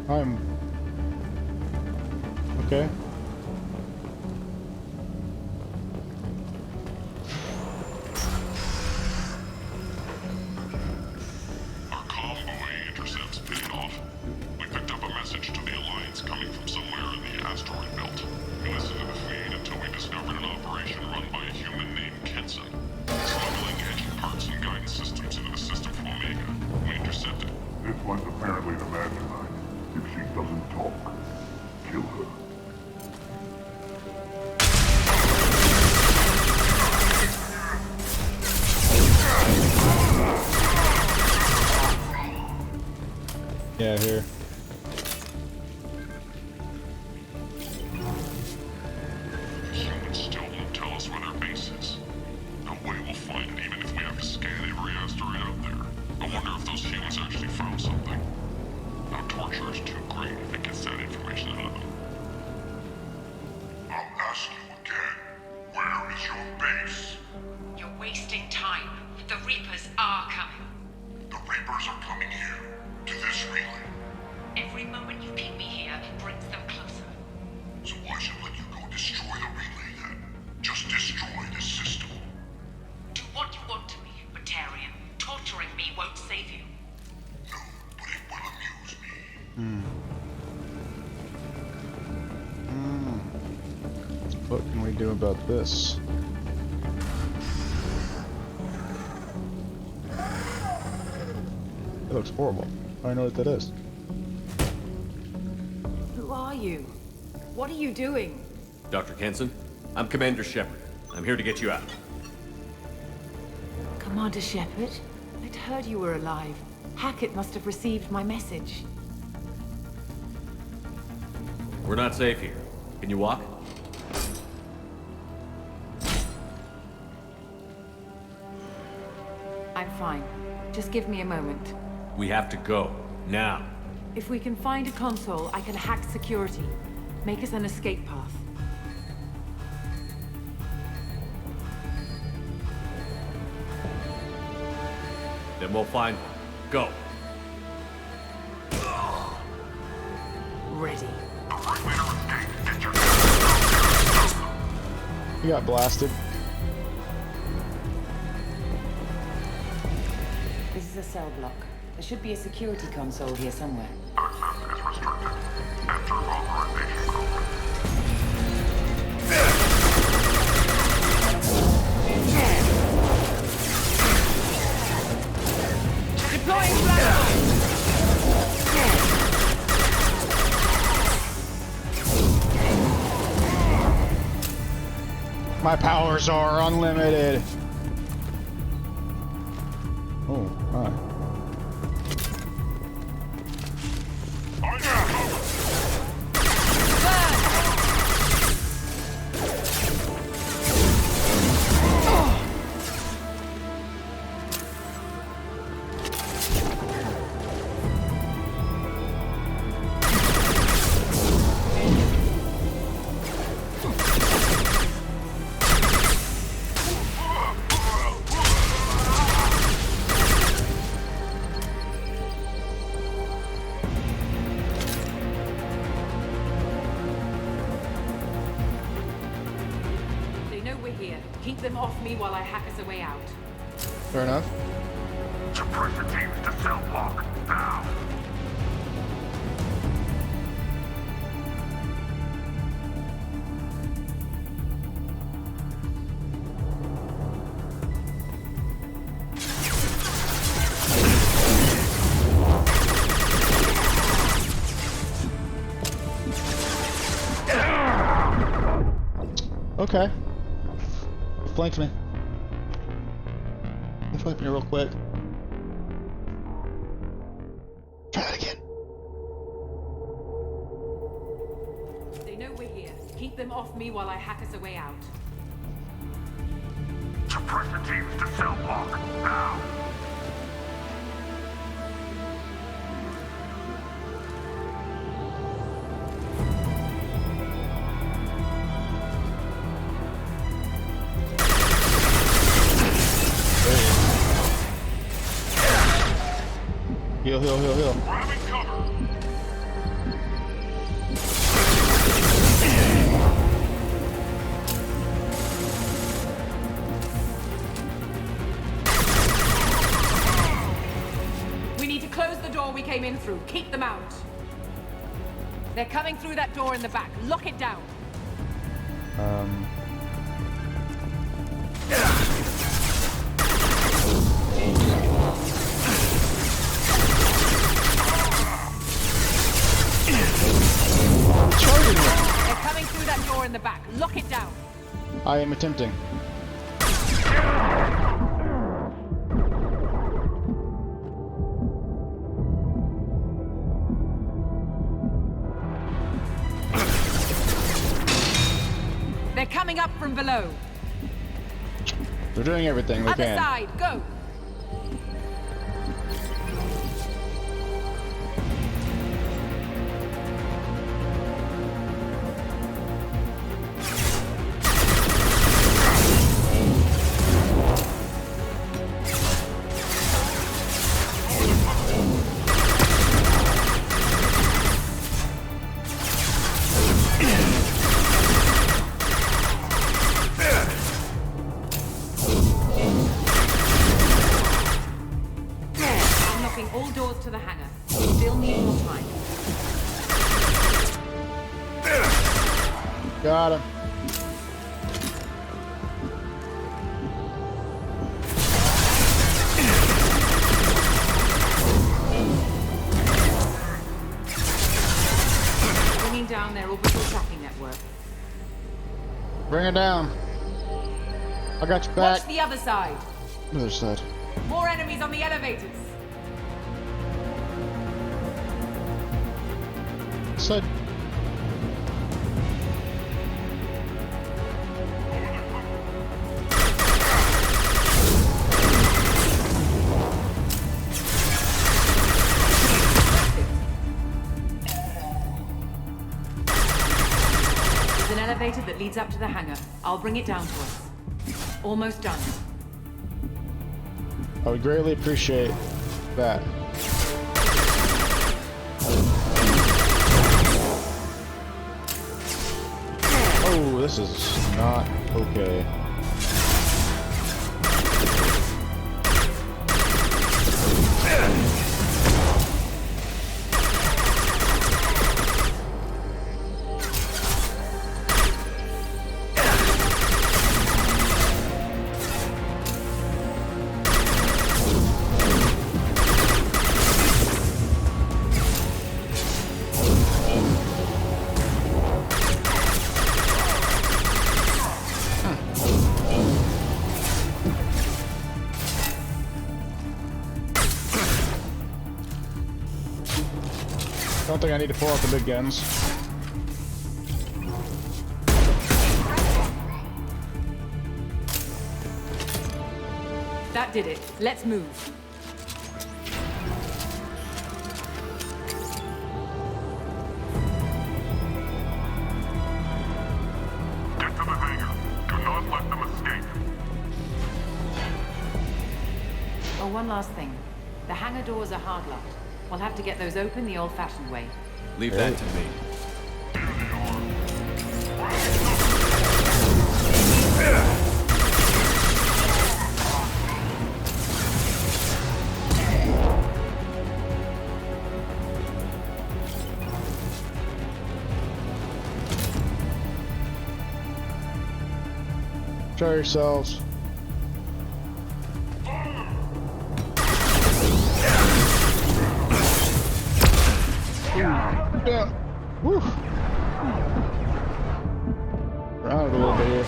Okay. Okay. Our convoy intercepts paid off. We picked up a message to the Alliance coming from somewhere in the asteroid belt. We listened to the feed until we discovered an operation run by a human named Kenson. Smuggling engine parts and guidance systems into the system from Omega. We intercepted. This one's apparently the mastermind. If she doesn't talk, kill her. Yeah, here. The humans still won't tell us where their base is. No way we'll find it, even if we have to scan every asteroid out there. I wonder if those humans actually found something. Our torture is too great if it gets that information out of them. I'll ask you again. Where is your base? You're wasting time. The Reapers are coming. The Reapers are coming here. To this relay. Every moment you keep me here brings them closer. So why should I let you go destroy the relay then? Just destroy this system. Do what you want to me, Batarian. Torturing me won't save you. No, but it will amuse me. What can we do about this? It looks horrible. I don't know what that is. Who are you? What are you doing? Dr. Kenson, I'm Commander Shephard. I'm here to get you out. Commander Shephard? I'd heard you were alive. Hackett must have received my message. We're not safe here. Can you walk? I'm fine. Just give me a moment. We have to go. Now. If we can find a console, I can hack security. Make us an escape path. Then we'll find one. Go. Ready. You got blasted. This is a cell block. There should be a security console here somewhere. Deploying flashlight! My powers are unlimited. Oh, hi. Keep them off me while I hack us a way out. Fair enough. Suppress the teams to cell block, now! Okay. Flanked me. He flanked me real quick. Try that again. They know we're here. Keep them off me while I hack us a way out. Suppress the teams to cell block, now! Heal, heal, heal, heal. Grabbing cover! We need to close the door we came in through. Keep them out. They're coming through that door in the back. Lock it down. They're coming through that door in the back. Lock it down. I am attempting. They're coming up from below. They're doing everything they Other can. side, go. All doors to the hangar. Still need more time. Got him. Bringing down their orbital tracking network. Bring it down. I got your back. Watch the other side. Other side. More enemies on the elevators. Side. leads up to the hangar. I'll bring it down to us. Almost done. I would greatly appreciate that. Oh, this is not okay. I don't think I need to pull out the big guns. That did it. Let's move. Get to the hangar. Do not let them escape. Oh, one last thing. The hangar doors are hard locked. We'll have to get those open the old-fashioned way. Leave that to me. Show yourselves. Yeah. Woo. Round it a little bit here.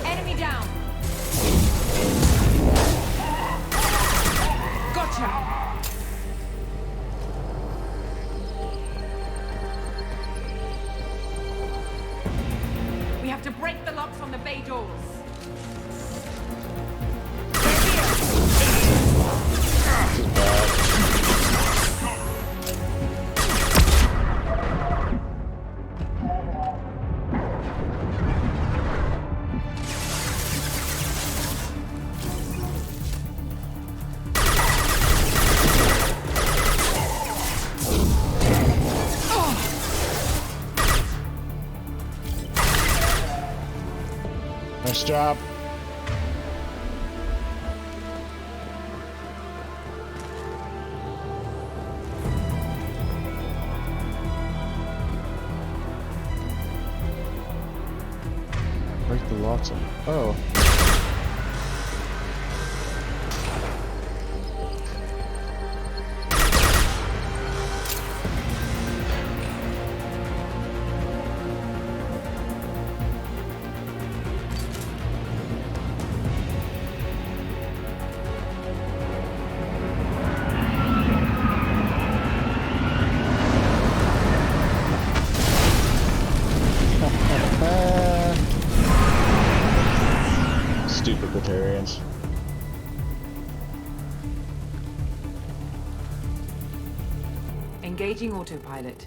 Enemy down. Gotcha. We have to break the locks on the bay doors. Nice job. Break the locks on. Oh. Stupid Batarians. Engaging autopilot.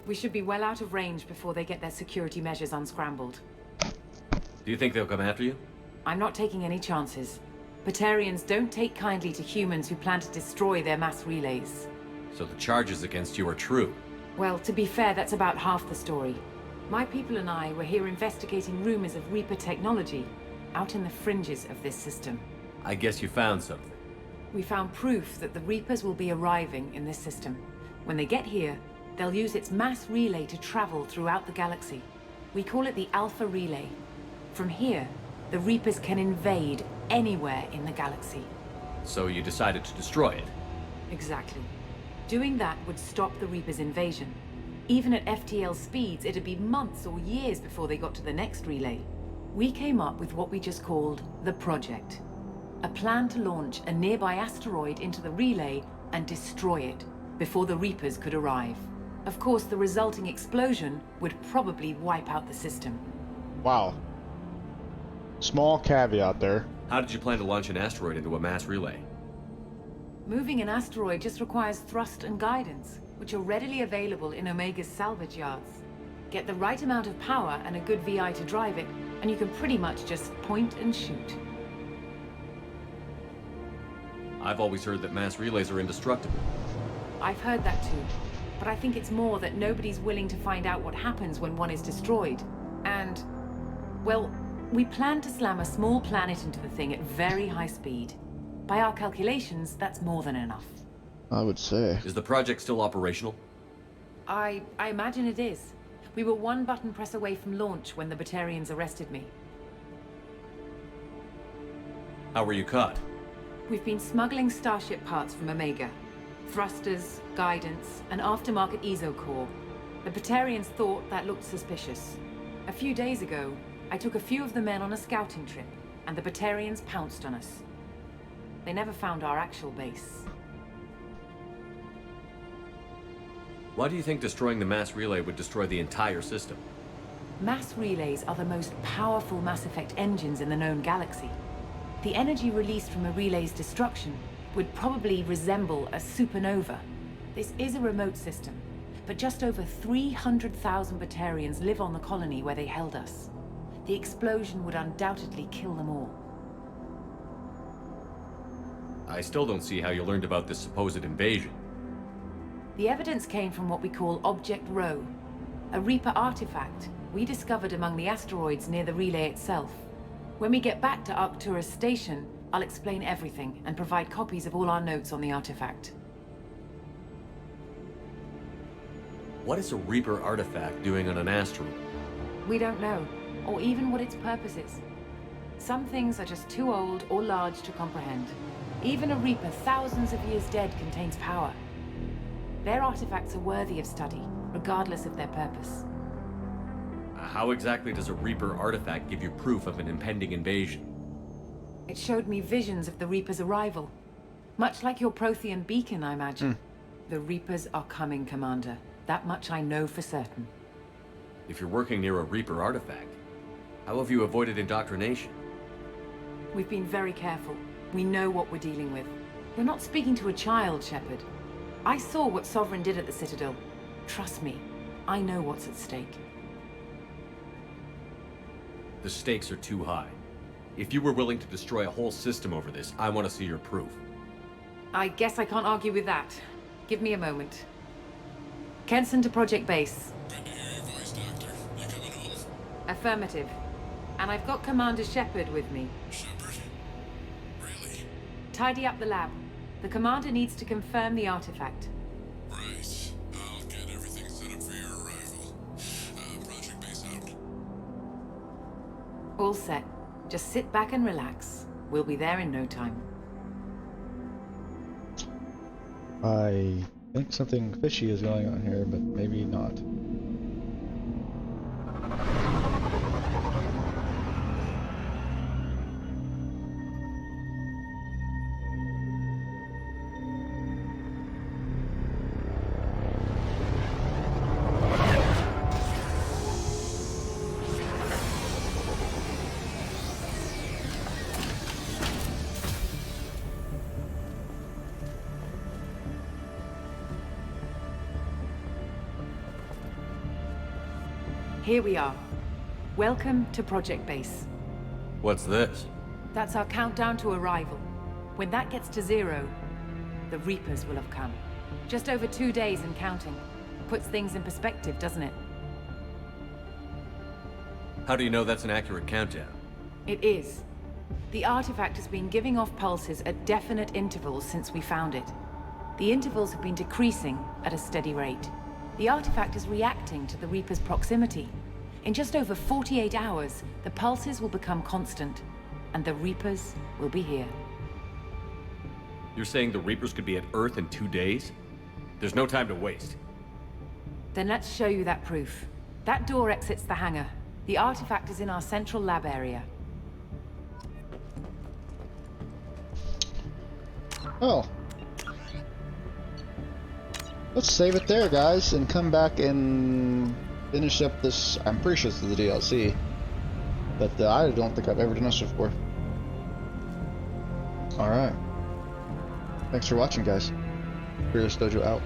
We should be well out of range before they get their security measures unscrambled. Do you think they'll come after you? I'm not taking any chances. Batarians don't take kindly to humans who plan to destroy their mass relays. So the charges against you are true? Well, to be fair, that's about half the story. My people and I were here investigating rumors of Reaper technology out in the fringes of this system. I guess you found something. We found proof that the Reapers will be arriving in this system. When they get here, they'll use its mass relay to travel throughout the galaxy. We call it the Alpha Relay. From here, the Reapers can invade anywhere in the galaxy. So you decided to destroy it? Exactly. Doing that would stop the Reapers' invasion. Even at FTL speeds, it'd be months or years before they got to the next relay. We came up with what we just called the Project. A plan to launch a nearby asteroid into the relay and destroy it before the Reapers could arrive. Of course, the resulting explosion would probably wipe out the system. Wow. Small caveat there. How did you plan to launch an asteroid into a mass relay? Moving an asteroid just requires thrust and guidance, which are readily available in Omega's salvage yards. Get the right amount of power and a good VI to drive it, and you can pretty much just point and shoot. I've always heard that mass relays are indestructible. I've heard that too, but I think it's more that nobody's willing to find out what happens when one is destroyed. And, well, we plan to slam a small planet into the thing at very high speed. By our calculations, that's more than enough. I would say. Is the project still operational? I imagine it is. We were one button press away from launch when the Batarians arrested me. How were you caught? We've been smuggling Starship parts from Omega. Thrusters, guidance, and aftermarket ESO core. The Batarians thought that looked suspicious. A few days ago, I took a few of the men on a scouting trip, and the Batarians pounced on us. They never found our actual base. Why do you think destroying the mass relay would destroy the entire system? Mass relays are the most powerful Mass Effect engines in the known galaxy. The energy released from a relay's destruction would probably resemble a supernova. This is a remote system, but just over 300,000 Batarians live on the colony where they held us. The explosion would undoubtedly kill them all. I still don't see how you learned about this supposed invasion. The evidence came from what we call Object Rho, a Reaper artifact we discovered among the asteroids near the relay itself. When we get back to Arcturus Station, I'll explain everything and provide copies of all our notes on the artifact. What is a Reaper artifact doing on an asteroid? We don't know, or even what its purpose is. Some things are just too old or large to comprehend. Even a Reaper thousands of years dead contains power. Their artifacts are worthy of study, regardless of their purpose. How exactly does a Reaper artifact give you proof of an impending invasion? It showed me visions of the Reaper's arrival. Much like your Prothean beacon, I imagine. The Reapers are coming, Commander. That much I know for certain. If you're working near a Reaper artifact, how have you avoided indoctrination? We've been very careful. We know what we're dealing with. You're not speaking to a child, Shephard. I saw what Sovereign did at the Citadel. Trust me, I know what's at stake. The stakes are too high. If you were willing to destroy a whole system over this, I want to see your proof. I guess I can't argue with that. Give me a moment. Kenson to Project Base. Good to hear your voice, Doctor. You coming home? Affirmative. And I've got Commander Shephard with me. Shephard? Really? Tidy up the lab. The Commander needs to confirm the artifact. Right. I'll get everything set up for your arrival. Project Base out. All set. Just sit back and relax. We'll be there in no time. I think something fishy is going on here, but maybe not. Here we are. Welcome to Project Base. What's this? That's our countdown to arrival. When that gets to 0, the Reapers will have come. Just over 2 days and counting. Puts things in perspective, doesn't it? How do you know that's an accurate countdown? It is. The artifact has been giving off pulses at definite intervals since we found it. The intervals have been decreasing at a steady rate. The artifact is reacting to the Reaper's proximity. In just over 48 hours, the pulses will become constant, and the Reapers will be here. You're saying the Reapers could be at Earth in 2 days? There's no time to waste. Then let's show you that proof. That door exits the hangar. The artifact is in our central lab area. Oh. Let's save it there, guys, and come back and finish up this. I'm pretty sure this is the DLC, but I don't think I've ever done this before. Alright. Thanks for watching, guys. Fearlessdojo out.